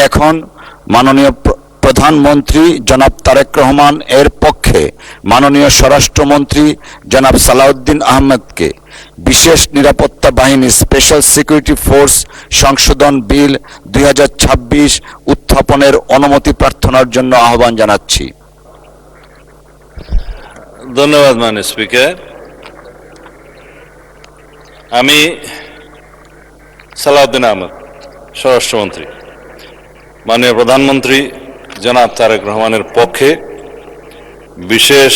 এখন মাননীয় প্রধানমন্ত্রী জনাব তারেক রহমান এর পক্ষে মাননীয় স্বরাষ্ট্রমন্ত্রী জনাব সালাউদ্দিন আহমেদকে বিশেষ নিরাপত্তা বাহিনী স্পেশাল সিকিউরিটি ফোর্স সংশোধন বিল 2026 উত্থাপনের অনুমতি প্রার্থনার জন্য আহ্বান জানাচ্ছি। ধন্যবাদ মাননীয় স্পিকার। আমি সালাউদ্দিন আহমেদ, স্বরাষ্ট্রমন্ত্রী, মাননীয় প্রধানমন্ত্রী জনাব তারেক রহমানের পক্ষে বিশেষ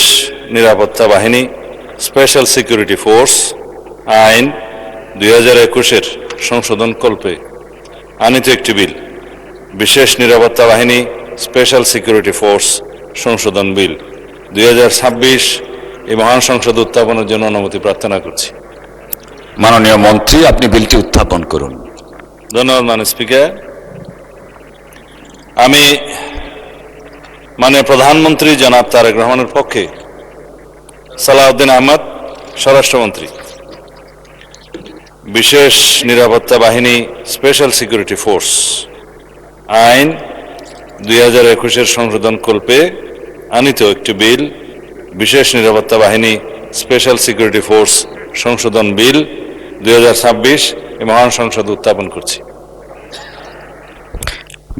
নিরাপত্তা বাহিনী স্পেশাল সিকিউরিটি ফোর্স আইন 2021-এর সংশোধন কল্পে আনিত একটি বিল, বিশেষ নিরাপত্তা বাহিনী স্পেশাল সিকিউরিটি ফোর্স সংশোধন বিল 2026 এই মহান সংসদ উত্থাপনের জন্য অনুমতি প্রার্থনা করছি। মাননীয় মন্ত্রী, আপনি বিলটি উত্থাপন করুন। ধন্যবাদ মাননীয় স্পিকার। আমি মাননীয় প্রধানমন্ত্রী জনাব তারেক রহমানের পক্ষে সালাউদ্দিন আহমেদ, স্বরাষ্ট্রমন্ত্রী, বিশেষ নিরাপত্তা বাহিনী স্পেশাল সিকিউরিটি ফোর্স আইন 2021-এর সংশোধন কল্পে আনিত একটি বিল, বিশেষ নিরাপত্তা বাহিনী স্পেশাল সিকিউরিটি ফোর্স সংশোধন বিল 2026 এই মহান সংসদ উত্থাপন করছি।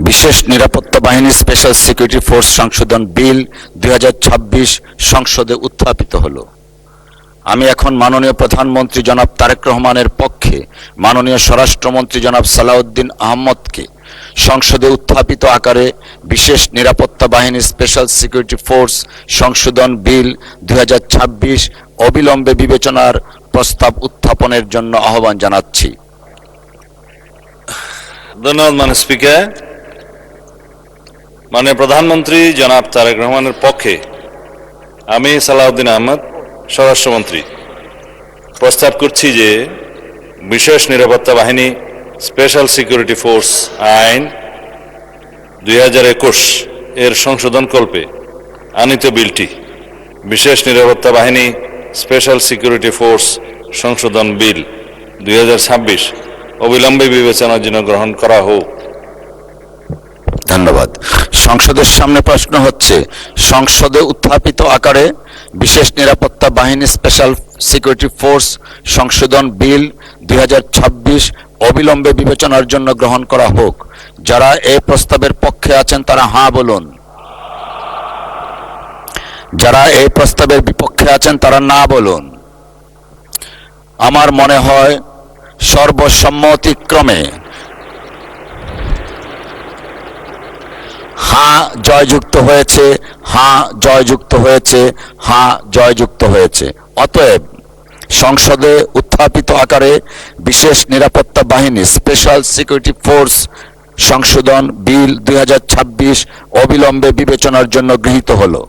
বিশেষ নিরাপত্তা বাহিনী স্পেশাল সিকিউরিটি ফোর্স সংশোধন বিল 2026 সংসদে উত্থাপিত হলো। আমি এখন মাননীয় প্রধানমন্ত্রী জনাব তারেক রহমানের পক্ষে মাননীয় স্বরাষ্ট্রমন্ত্রী জনাব সালাউদ্দিন আহমদকে সংসদে উত্থাপিত আকারে বিশেষ নিরাপত্তা বাহিনী স্পেশাল সিকিউরিটি ফোর্স সংশোধন বিল 2026 অবিলম্বে বিবেচনার প্রস্তাব উত্থাপনের জন্য আহ্বান জানাচ্ছি। ধন্যবাদ মাননীয় স্পিকার। মাননীয় প্রধানমন্ত্রী জনাব তারেক রহমানের পক্ষে আমি সালাউদ্দিন আহমেদ, স্বরাষ্ট্রমন্ত্রী, প্রস্তাব করছি যে বিশেষ নিরাপত্তা বাহিনী স্পেশাল সিকিউরিটি ফোর্স আইন 2021 এর সংশোধন কল্পে আনিত বিলটি, বিশেষ নিরাপত্তা বাহিনী স্পেশাল সিকিউরিটি ফোর্স সংশোধন বিল 2026 অবিলম্বে বিবেচনার জন্য গ্রহণ করা হোক। ধন্যবাদ। সংসদের সামনে প্রশ্ন হচ্ছে, সংসদে উত্থাপিত আকারে বিশেষ নিরাপত্তা বাহিনী স্পেশাল সিকিউরিটি ফোর্স সংশোধন বিল 2026 অবিলম্বে বিবেচনার জন্য গ্রহণ করা হোক। যারা এই প্রস্তাবের পক্ষে আছেন তারা হাঁ বলুন, যারা এই প্রস্তাবের বিপক্ষে আছেন তারা না বলুন। আমার মনে হয় সর্বসম্মতিক্রমে হাঁ জয়যুক্ত হয়েছে, হাঁ জয়যুক্ত হয়েছে, হাঁ জয়যুক্ত হয়েছে। অতএব সংসদে উত্থাপিত আকারে বিশেষ নিরাপত্তা বাহিনী স্পেশাল সিকিউরিটি ফোর্স সংশোধন বিল 2026 অবিলম্বে বিবেচনার জন্য গৃহীত হলো।